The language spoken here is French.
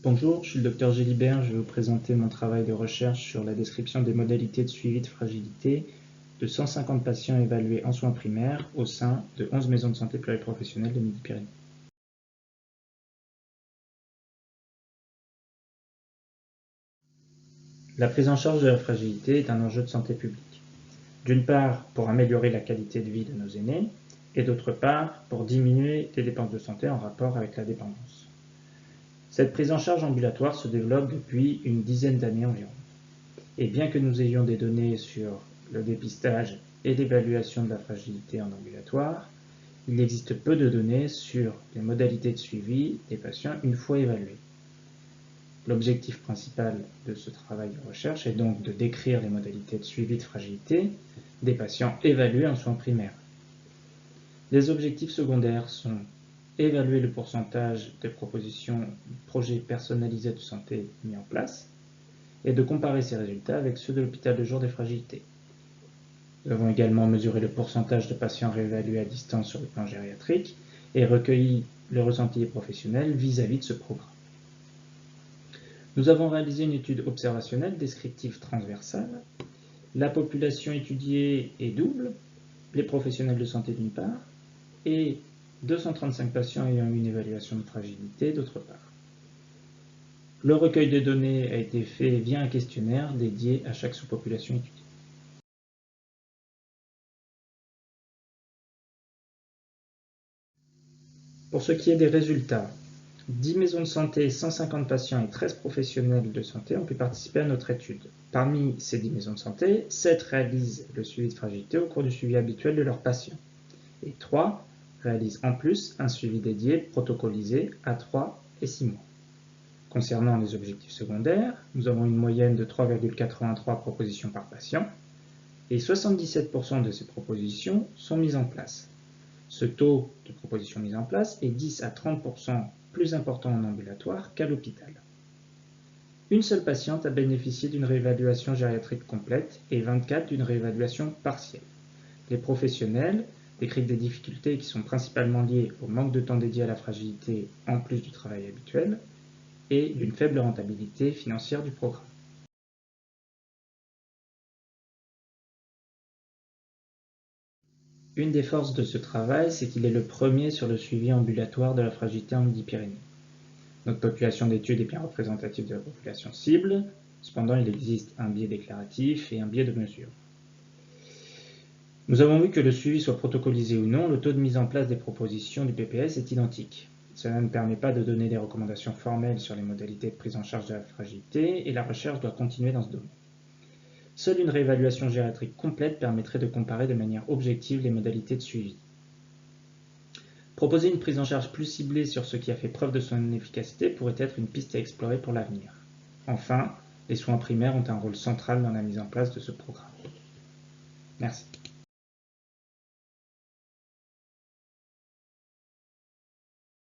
Bonjour, je suis le Dr Gélibert. Je vais vous présenter mon travail de recherche sur la description des modalités de suivi de fragilité de 150 patients évalués en soins primaires au sein de 11 maisons de santé pluriprofessionnelles de Midi-Pyrénées. La prise en charge de la fragilité est un enjeu de santé publique. D'une part, pour améliorer la qualité de vie de nos aînés, et d'autre part, pour diminuer les dépenses de santé en rapport avec la dépendance. Cette prise en charge ambulatoire se développe depuis une dizaine d'années environ. Et bien que nous ayons des données sur le dépistage et l'évaluation de la fragilité en ambulatoire, il existe peu de données sur les modalités de suivi des patients une fois évalués. L'objectif principal de ce travail de recherche est donc de décrire les modalités de suivi de fragilité des patients évalués en soins primaires. Les objectifs secondaires sont évaluer le pourcentage de propositions projets personnalisés de santé mis en place et de comparer ces résultats avec ceux de l'hôpital de jour des fragilités. Nous avons également mesuré le pourcentage de patients réévalués à distance sur le plan gériatrique et recueilli le ressenti des professionnels vis-à-vis de ce programme. Nous avons réalisé une étude observationnelle descriptive transversale. La population étudiée est double, les professionnels de santé d'une part, et 235 patients ayant eu une évaluation de fragilité d'autre part. Le recueil de données a été fait via un questionnaire dédié à chaque sous-population étudiée. Pour ce qui est des résultats, 10 maisons de santé, 150 patients et 13 professionnels de santé ont pu participer à notre étude. Parmi ces 10 maisons de santé, 7 réalisent le suivi de fragilité au cours du suivi habituel de leurs patients. Et 3 réalisent en plus un suivi dédié protocolisé à 3 et 6 mois. Concernant les objectifs secondaires, nous avons une moyenne de 3,83 propositions par patient et 77% de ces propositions sont mises en place. Ce taux de propositions mises en place est 10 à 30% plus important en ambulatoire qu'à l'hôpital. Une seule patiente a bénéficié d'une réévaluation gériatrique complète et 24 d'une réévaluation partielle. Les professionnels décrivent des difficultés qui sont principalement liées au manque de temps dédié à la fragilité en plus du travail habituel et d'une faible rentabilité financière du programme. Une des forces de ce travail, c'est qu'il est le premier sur le suivi ambulatoire de la fragilité en Midi-Pyrénées. Notre population d'études est bien représentative de la population cible, cependant il existe un biais déclaratif et un biais de mesure. Nous avons vu que le suivi soit protocolisé ou non, le taux de mise en place des propositions du PPS est identique. Cela ne permet pas de donner des recommandations formelles sur les modalités de prise en charge de la fragilité et la recherche doit continuer dans ce domaine. Seule une réévaluation gériatrique complète permettrait de comparer de manière objective les modalités de suivi. Proposer une prise en charge plus ciblée sur ce qui a fait preuve de son efficacité pourrait être une piste à explorer pour l'avenir. Enfin, les soins primaires ont un rôle central dans la mise en place de ce programme. Merci.